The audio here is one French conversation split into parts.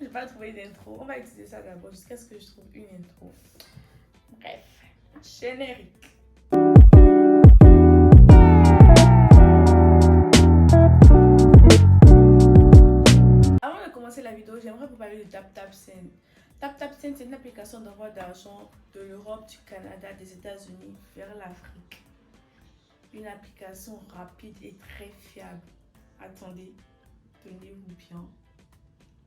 Je n'ai pas trouvé d'intro. On va utiliser ça d'abord jusqu'à ce que je trouve une intro. Bref, générique. Avant de commencer la vidéo, j'aimerais vous parler de TapTapSend. TapTapSend, c'est une application d'envoi d'argent de l'Europe, du Canada, des États-Unis vers l'Afrique. Une application rapide et très fiable. Attendez, tenez-vous bien.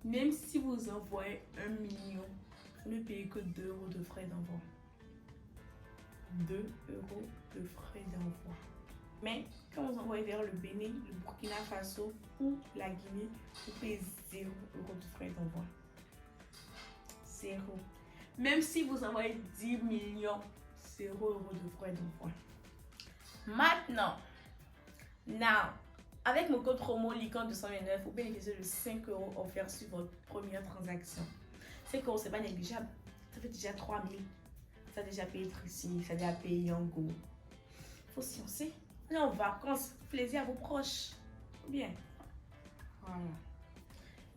Même si vous envoyez 1 million, vous ne payez que 2 euros de frais d'envoi. 2 euros de frais d'envoi. Mais quand vous envoyez vers le Bénin, le Burkina Faso ou la Guinée, vous payez 0 euros de frais d'envoi. 0. Même si vous envoyez 10 millions, 0 euros de frais d'envoi. Maintenant, avec mon code promo LICON229, vous bénéficiez de 5 euros offerts sur votre première transaction. 5 euros, c'est pas négligeable. Ça fait déjà 3 000. Ça a déjà payé Trucy, ça a déjà payé Yango. Faut se lancer. On est en vacances, plaisir à vos proches. Bien. Voilà.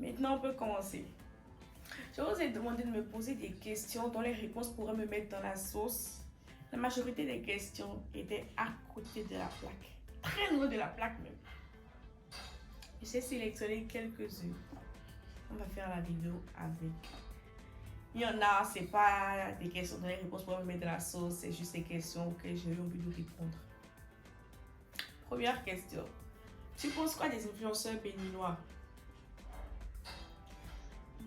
Maintenant, on peut commencer. Je vous ai demandé de me poser des questions dont les réponses pourraient me mettre dans la sauce. La majorité des questions étaient à côté de la plaque. Très loin de la plaque même. J'ai sélectionné quelques-unes. On va faire la vidéo avec. Il y en a, c'est pas des questions dont les réponses pourraient me mettre dans la sauce. C'est juste des questions auxquelles j'ai eu envie de répondre. Première question. Tu penses quoi des influenceurs béninois?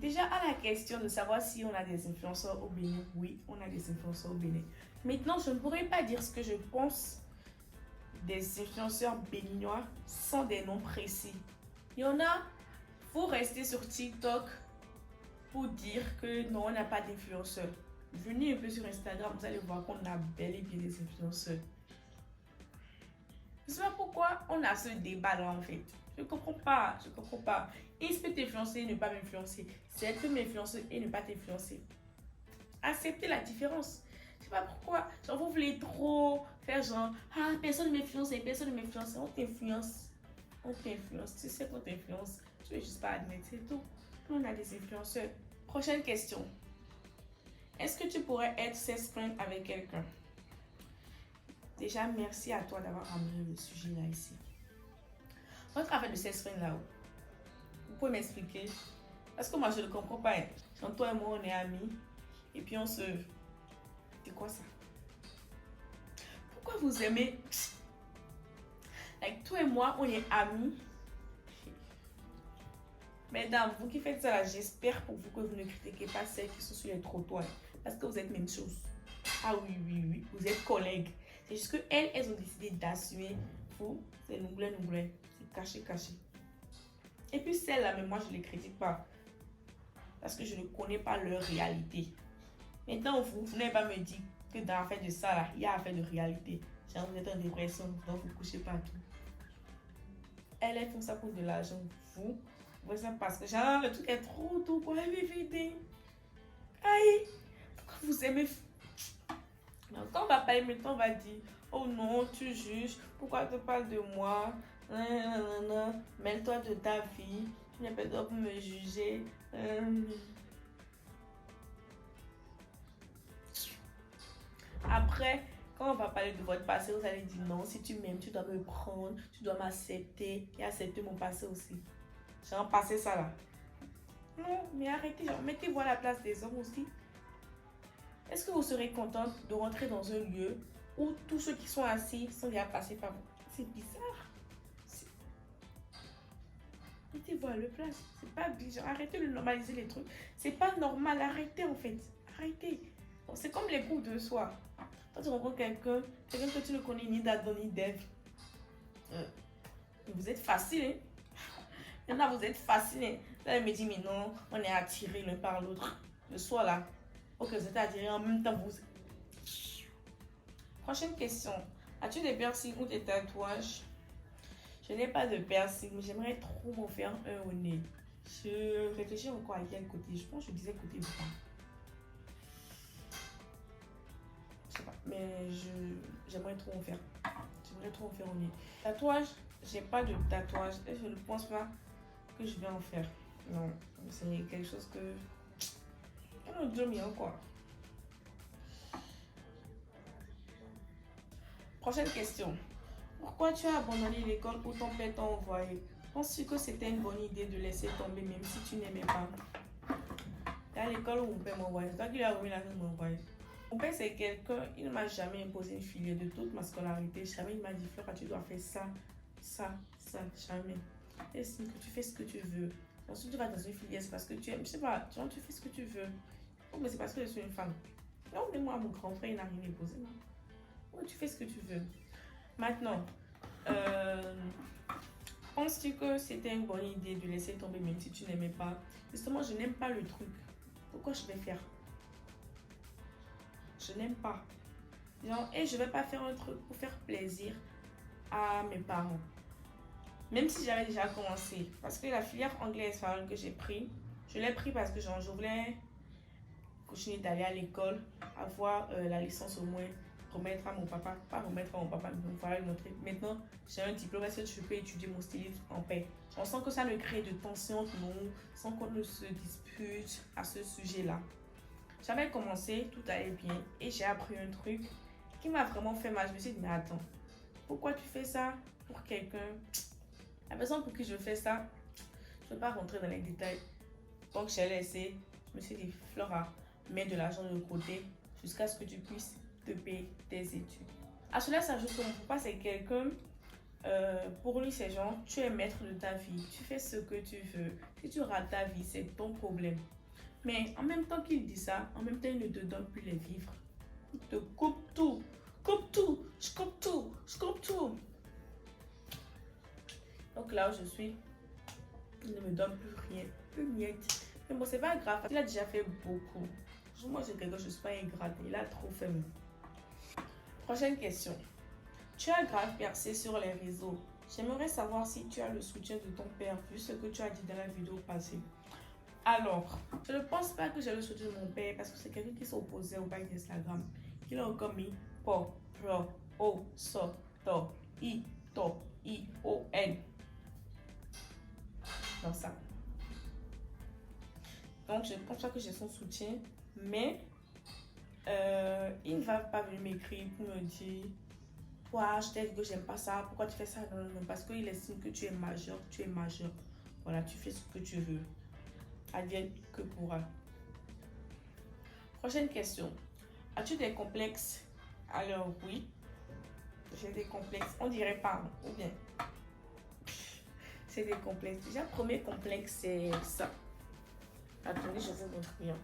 Déjà, à la question de savoir si on a des influenceurs au Bénin, oui, on a des influenceurs au Bénin. Maintenant, je ne pourrais pas dire ce que je pense des influenceurs béninois sans des noms précis. Il y en a, vous restez sur TikTok pour dire que non, on n'a pas d'influenceurs. Venez un peu sur Instagram, vous allez voir qu'on a bel et bien des influenceurs. Je ne sais pas pourquoi on a ce débat-là en fait. Je ne comprends pas. Il se peut t'influencer et ne pas m'influencer. C'est être m'influencer et ne pas t'influencer. Acceptez la différence. Je ne sais pas pourquoi. Genre, vous voulez trop faire genre, ah, personne ne m'influence et personne ne m'influence. On t'influence. On t'influence. Tu sais qu'on t'influence. Tu ne veux juste pas admettre, c'est tout. On a des influenceurs. Prochaine question. Est-ce que tu pourrais être 16 friends avec quelqu'un? Déjà, merci à toi d'avoir amené le sujet là ici. Votre affaire de 16 friends là-haut, vous pouvez m'expliquer? Parce que moi, je ne comprends pas. Genre, toi et moi, on est amis. Et puis, on se... C'est quoi ça? Pourquoi vous aimez... Like, toi et moi, on est amis. Mesdames, vous qui faites ça là, j'espère pour vous que vous ne critiquez pas celles qui sont sur les trottoirs. Parce que vous êtes même chose. Ah oui. Vous êtes collègues. C'est juste qu'elles, elles ont décidé d'assumer. Vous, c'est nouglet. C'est caché. Et puis celles-là, mais moi, je ne les critique pas. Parce que je ne connais pas leur réalité. Maintenant, vous n'allez pas me dire que dans l'affaire de ça, là, il y a affaire de réalité. Genre, vous êtes en dépression, donc vous couchez partout. Elles font ça pour de l'argent. Vous voyez ça parce que genre, le truc est trop tôt pour la vérité. Aïe, pourquoi vous aimez? Donc, quand on va parler maintenant, on va dire, oh non, tu juges, pourquoi tu parles de moi? Mêle-toi de ta vie, tu n'as pas le droit pour me juger. Après, quand on va parler de votre passé, vous allez dire non, si tu m'aimes, tu dois me prendre, tu dois m'accepter et accepter mon passé aussi. Genre, passer ça là. Non, mais arrêtez, genre, mettez-vous à la place des hommes aussi. Est-ce que vous serez contente de rentrer dans un lieu où tous ceux qui sont assis sont déjà passés par vous? C'est bizarre. Mettez-vous à leur place. C'est pas bizarre. Arrêtez de normaliser les trucs. C'est pas normal. Arrêtez en fait. Arrêtez. C'est comme les groupes de soi. Quand tu rencontres quelqu'un que tu ne connais ni d'Adam ni d'Ève, vous êtes facile, hein? Il y en a, vous êtes facile, hein? Vous allez me dire, mais non, on est attirés l'un par l'autre. Le soir là, ok, vous êtes attirés en même temps. Prochaine question. As-tu des piercings ou des tatouages? Je n'ai pas de piercing, mais j'aimerais trop m'en faire un au nez. Je réfléchis encore à quel côté. Je pense que je disais côté droit. Je sais pas, mais j'aimerais trop en faire. J'aimerais trop en faire au nez. Tatouage, j'ai pas de tatouage et je ne pense pas que je vais en faire. Non, c'est quelque chose que... Un autre job, quoi. Prochaine question. Pourquoi tu as abandonné l'école où ton père t'a envoyé? Penses-tu que c'était une bonne idée de laisser tomber même si tu n'aimais pas? C'est à l'école où mon père m'envoyait. C'est toi qui lui as remis la de m'envoyer. Mon père, c'est quelqu'un, il ne m'a jamais imposé une filière de toute ma scolarité. Jamais il m'a dit, Flora, tu dois faire ça, ça, ça. Jamais. Il estime que tu fais ce que tu veux. Ensuite, tu vas dans une filière, c'est parce que tu aimes. Je sais pas, genre, tu fais ce que tu veux. Oh, mais c'est parce que je suis une femme. Non, mais moi, mon grand frère, il n'a rien imposé, non. Oh, tu fais ce que tu veux. Maintenant, penses-tu que c'était une bonne idée de laisser tomber même si tu n'aimais pas? Justement, je n'aime pas le truc. Pourquoi je vais faire? Je n'aime pas. Genre, et je vais pas faire un truc pour faire plaisir à mes parents. Même si j'avais déjà commencé. Parce que la filière anglaise que j'ai pris, je l'ai pris parce que genre, je voulais continuer d'aller à l'école, avoir la licence au moins, remettre à mon papa, pas remettre à mon papa, mais voilà, lui montrer. Maintenant, j'ai un diplôme, est-ce que je peux étudier mon stylisme en paix? On sent que ça ne crée de tension entre nous, sans qu'on ne se dispute à ce sujet-là. J'avais commencé, tout allait bien, et j'ai appris un truc qui m'a vraiment fait mal. Je me suis dit, mais attends, pourquoi tu fais ça pour quelqu'un? La personne pour qui je fais ça, je ne veux pas rentrer dans les détails. Donc j'ai laissé, je me suis dit, Flora, mets de l'argent de côté jusqu'à ce que tu puisses te payer tes études. À cela s'ajoute que mon papa, c'est quelqu'un, pour lui, c'est genre, tu es maître de ta vie, tu fais ce que tu veux. Si tu rates ta vie, c'est ton problème. Mais en même temps qu'il dit ça, en même temps, il ne te donne plus les vivres. Il te coupe tout. Coupe tout. Je coupe tout. Je coupe tout. Donc là où je suis, il ne me donne plus rien. Plus miette. Mais bon, c'est pas grave. Il a déjà fait beaucoup. Moi, j'ai quelque chose, je ne suis pas ingrate. Il a trop fait. Prochaine question. Tu as grave percé sur les réseaux. J'aimerais savoir si tu as le soutien de ton père, vu ce que tu as dit dans la vidéo passée. Alors, je ne pense pas que j'ai le soutien de mon père parce que c'est quelqu'un qui s'opposait au bail d'Instagram. Il a encore mis po, pro, o, so, to, i, o, n. Dans ça. Donc, je ne pense pas que j'ai son soutien, mais il ne va pas venir m'écrire pour me dire toi, je t'ai dit que j'aime pas ça, pourquoi tu fais ça? Non, non, non, parce qu'il estime que tu es majeur, tu es majeur. Voilà, tu fais ce que tu veux. Advienne que pourra. Prochaine question. As-tu des complexes? Alors oui, j'ai des complexes. On dirait pas, ou bien c'est des complexes. Déjà, premier complexe, c'est ça. Attendez, je vous montre bien.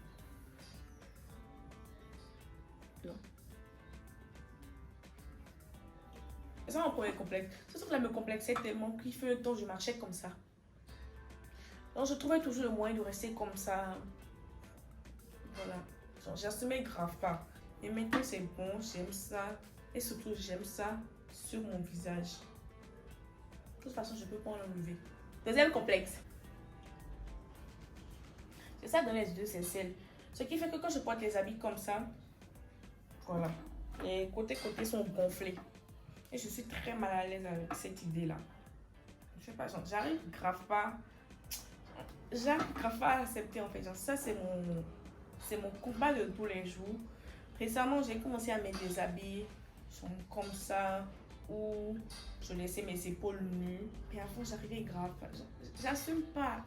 Non. C'est ça mon premier complexe. Sauf que là, me complexait tellement qu'il fait un temps, je marchais comme ça. Donc, je trouvais toujours le moyen de rester comme ça. Voilà. J'assumais grave pas. Et maintenant, c'est bon, j'aime ça. Et surtout, j'aime ça sur mon visage. De toute façon, je peux pas l'enlever. Deuxième complexe. C'est ça dans les deux, c'est celle. Ce qui fait que quand je porte les habits comme ça, voilà. Les côtés sont gonflés. Et je suis très mal à l'aise avec cette idée-là. Je sais pas, j'arrive grave pas. J'arrive grave pas à accepter en fait. Genre, ça, c'est mon combat de tous les jours. Récemment, j'ai commencé à mettre des habits comme ça, où je laissais mes épaules nues. Et avant, j'arrivais grave. J'assume pas.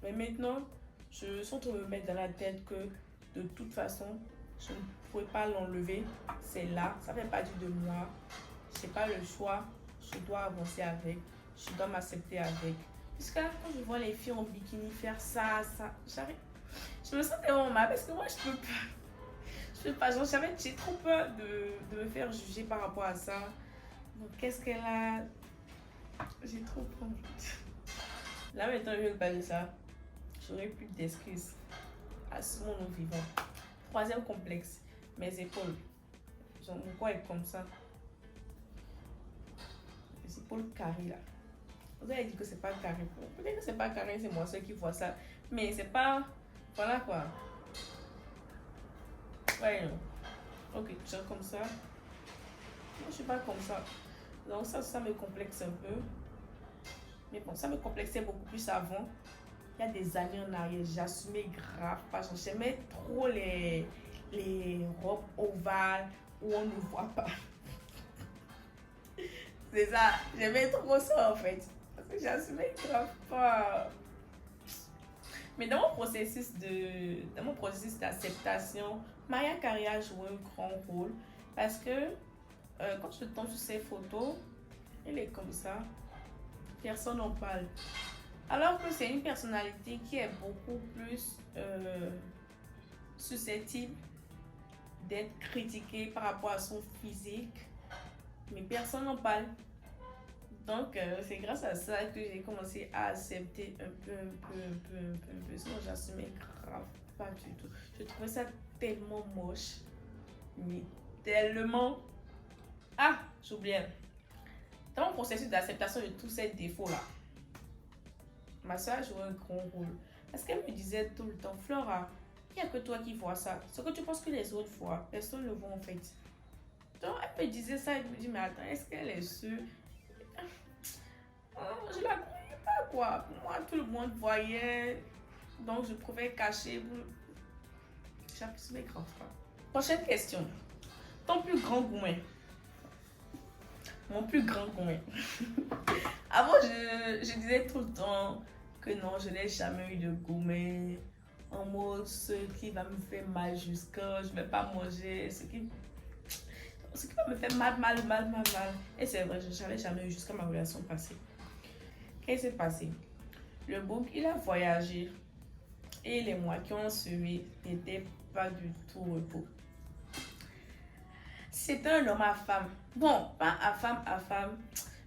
Mais maintenant, je sens de me mettre dans la tête que de toute façon, je ne pouvais pas l'enlever. C'est là, ça fait partie de moi. Je n'ai pas le choix. Je dois avancer avec. Je dois m'accepter avec. Jusqu'à quand je vois les filles en bikini faire ça, j'arrive. Je me sens tellement mal parce que moi, je peux pas. Je peux pas. J'ai trop peur de me faire juger par rapport à ça. Donc, qu'est-ce qu'elle a? J'ai trop peur. Là, maintenant, je vais parler de ça. J'aurai plus d'excuses à ce moment vivant. Troisième complexe, mes épaules. Genre, mon corps est comme ça. Les épaules carrées là. Vous avez dit que c'est pas carré. Peut-être que c'est pas carré, c'est moi seul qui vois ça. Mais c'est pas. Voilà quoi. Ouais, non. Ok, genre comme ça. Moi, je suis pas comme ça. Donc, ça me complexe un peu. Mais bon, ça me complexait beaucoup plus avant. Il y a des années en arrière, j'assumais grave pas. J'aimais trop les robes ovales où on ne voit pas. C'est ça, j'aimais trop ça en fait. Parce que j'assumais grave pas. Mais dans mon processus d'acceptation, Maria Carey a joué un grand rôle. Parce que quand je tombe sur ses photos, elle est comme ça. Personne n'en parle. Alors que c'est une personnalité qui est beaucoup plus susceptible d'être critiquée par rapport à son physique. Mais personne n'en parle. Donc, c'est grâce à ça que j'ai commencé à accepter un peu. Sinon, j'assumais grave pas du tout. Je trouvais ça tellement moche. Mais tellement... Ah, j'oubliais. Dans mon processus d'acceptation de tous ces défauts-là, ma soeur a joué un grand rôle. Parce qu'elle me disait tout le temps, Flora, il n'y a que toi qui vois ça. Ce que tu penses que les autres voient, personne ne le voit en fait. Donc, elle me disait ça, elle me dit, mais attends, est-ce qu'elle est sûre? Je la croyais pas, quoi. Pour moi, tout le monde voyait. Donc, je pouvais cacher. J'assumais grave pas. Prochaine question. Ton plus grand gourmet. Mon plus grand gourmet. Avant, je disais tout le temps que non, je n'ai jamais eu de gourmet. En mode, ce qui va me faire mal jusqu'à je ne vais pas manger. Ce qui va me faire mal. Et c'est vrai, je n'avais jamais eu jusqu'à ma relation passée. Qu'est-ce qui s'est passé? Le bouc, il a voyagé. Et les mois qui ont suivi n'étaient pas du tout repos. C'était un homme à femme. Bon, pas à femme,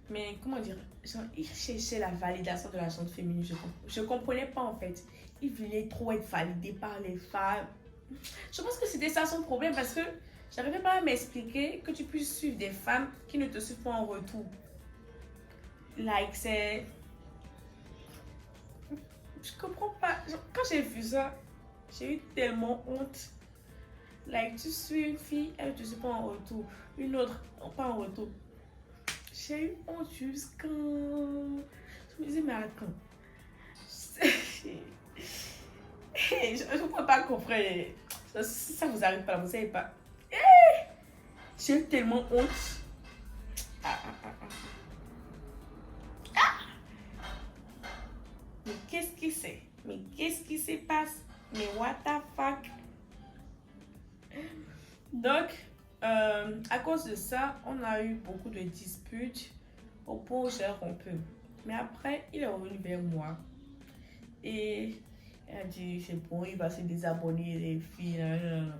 mais comment dire, genre, il cherchait la validation de la gente féminine. Je comprenais pas en fait. Il voulait trop être validé par les femmes. Je pense que c'était ça son problème parce que j'arrivais pas à m'expliquer que tu puisses suivre des femmes qui ne te suivent pas en retour. Like, c'est... Je comprends pas. Genre, quand j'ai vu ça, j'ai eu tellement honte. Like, tu suis une fille, elle ne te suit pas en retour. Une autre, pas en retour. J'ai eu honte jusqu'à... Je me disais, mais attends. Je ne peux pas comprendre. Si ça vous arrive pas, vous ne savez pas. J'ai eu tellement honte. Mais qu'est-ce qui c'est? Mais qu'est-ce qui se passe? Mais what the fuck? Donc, à cause de ça, on a eu beaucoup de disputes au point où j'ai rompu. Mais après, il est revenu vers moi. Et il a dit, c'est bon, il va se désabonner les filles. Non.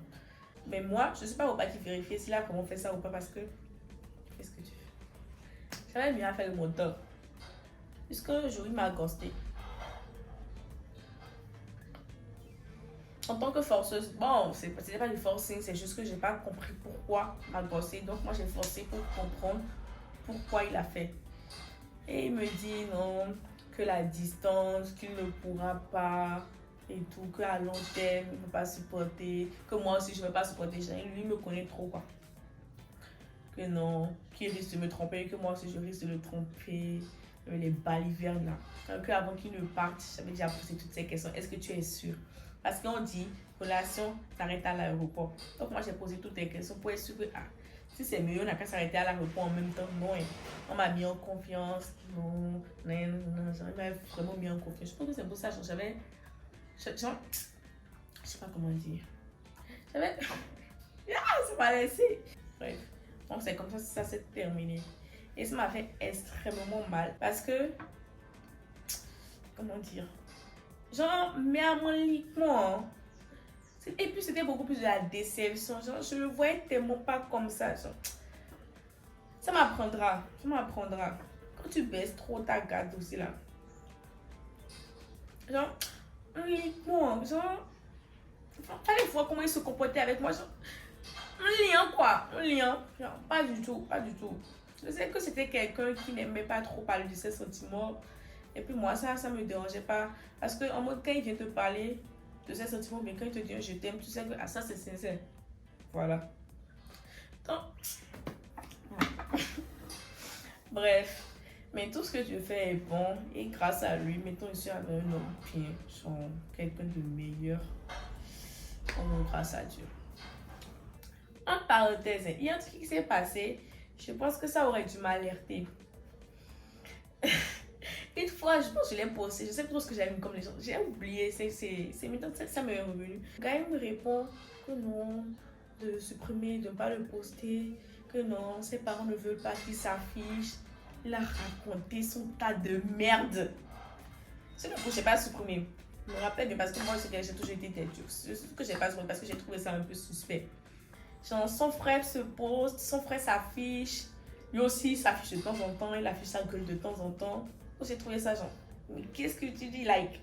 Mais moi, je ne sais pas pourquoi qui vérifier s'il a comment fait ça ou pas parce que... Qu'est-ce que tu fais? J'avais bien fait le montant. Jusqu'un jour, il m'a ghosté. En tant que forceuse, bon, c'était pas du forcing, c'est juste que j'ai pas compris pourquoi il m'a ghosté. Donc moi, j'ai forcé pour comprendre pourquoi il a fait. Et il me dit non, que la distance, qu'il ne pourra pas et tout, qu'à long terme, il ne peut pas supporter, que moi aussi, je ne veux pas supporter. Lui, il me connaît trop, quoi. Que non, qu'il risque de me tromper, que moi aussi, je risque de le tromper. Les balivernes, là. Donc, avant qu'il ne parte, j'avais déjà posé toutes ces questions. Est-ce que tu es sûre? Parce qu'on dit, relation s'arrête à l'aéroport. Donc, moi, j'ai posé toutes les questions pour être sûre que, si c'est mieux, on n'a qu'à s'arrêter à l'aéroport en même temps. Non, on m'a mis en confiance. Non, il m'a vraiment mis en confiance. Je pense que c'est pour ça que j'avais... Je sais pas comment dire. J'avais... ça m'a laissé. Bref. Donc, c'est comme ça s'est terminé. Et ça m'a fait extrêmement mal. Parce que... Comment dire? Genre, mais à mon lit, moi. Et puis, c'était beaucoup plus de la déception. Genre, je le voyais tellement pas comme ça. Genre, ça m'apprendra. Quand tu baisses trop ta garde aussi, là. Genre, moi, genre... Fallait voir comment il se comportait avec moi. Genre, un lien, quoi. Un lien. Genre, pas du tout. Je sais que c'était quelqu'un qui n'aimait pas trop parler de ses sentiments. Et puis moi, ça me dérangeait pas. Parce que en mode, quand il vient te parler de ses sentiments, mais quand il te dit je t'aime, tu sais que ça, c'est sincère. Voilà. Donc, bref. Mais tout ce que tu fais est bon et grâce à lui, mettons, je suis avec un homme bien, genre quelqu'un de meilleur. Oh, grâce à Dieu. En parenthèse, il y a un truc qui s'est passé. Je pense que ça aurait dû m'alerter. Une fois, je pense que je l'ai posté. Je sais pas trop ce que j'avais mis comme les gens. J'ai oublié. Maintenant, ça m'est revenu. Le gars, il me répond que non, de supprimer, de ne pas le poster. Que non, ses parents ne veulent pas qu'il s'affiche. Il a raconté son tas de merde. C'est que je n'ai pas supprimé. Je me rappelle, mais parce que moi, j'ai toujours été têtue. C'est ce que j'ai pas supprimé parce que j'ai trouvé ça un peu suspect. Genre, son frère se poste, son frère s'affiche. Lui aussi, il s'affiche de temps en temps. Il affiche sa gueule de temps en temps. Donc, j'ai trouvé ça genre, mais qu'est-ce que tu dis? Like,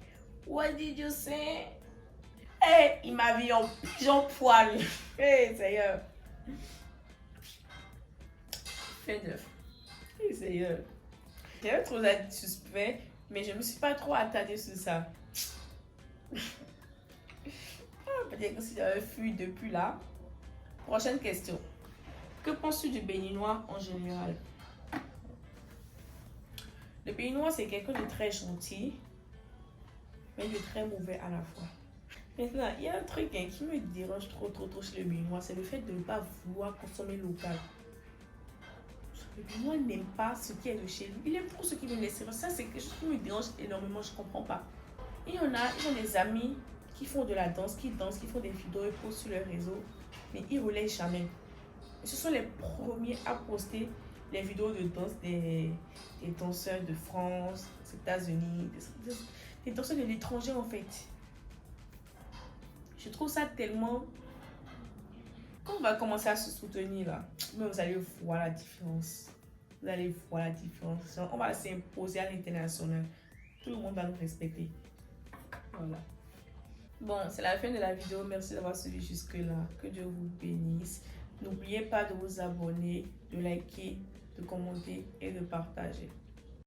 what did you say? Hey, il m'a vu en pigeon poil. Hey, Seigneur. Fait neuf. Hey, Seigneur. J'ai trouvé ça suspect, mais je ne me suis pas trop attardée sur ça. Peut-être que si j'avais fui depuis là. Prochaine question. Que penses-tu du béninois en général? Le béninois, c'est quelqu'un de très gentil, mais de très mauvais à la fois. Maintenant, il y a un truc qui me dérange trop chez le béninois, c'est le fait de ne pas vouloir consommer local. Le béninois n'aime pas ce qui est de chez lui. Il aime trop ce qui vient de l'extérieur. Ça, c'est quelque chose qui me dérange énormément, je ne comprends pas. Il y en a, ils ont des amis qui font de la danse, qui dansent, qui font des vidéos et postent sur leur réseau, mais ils ne relaient jamais. Et ce sont les premiers à poster les vidéos de danse des danseurs de France, des États-Unis, des danseurs de l'étranger en fait. Je trouve ça tellement... Quand on va commencer à se soutenir là, mais vous allez voir la différence. Vous allez voir la différence. On va s'imposer à l'international. Tout le monde va nous respecter. Voilà. Bon, c'est la fin de la vidéo. Merci d'avoir suivi jusque-là. Que Dieu vous bénisse. N'oubliez pas de vous abonner, de liker, de commenter et de partager.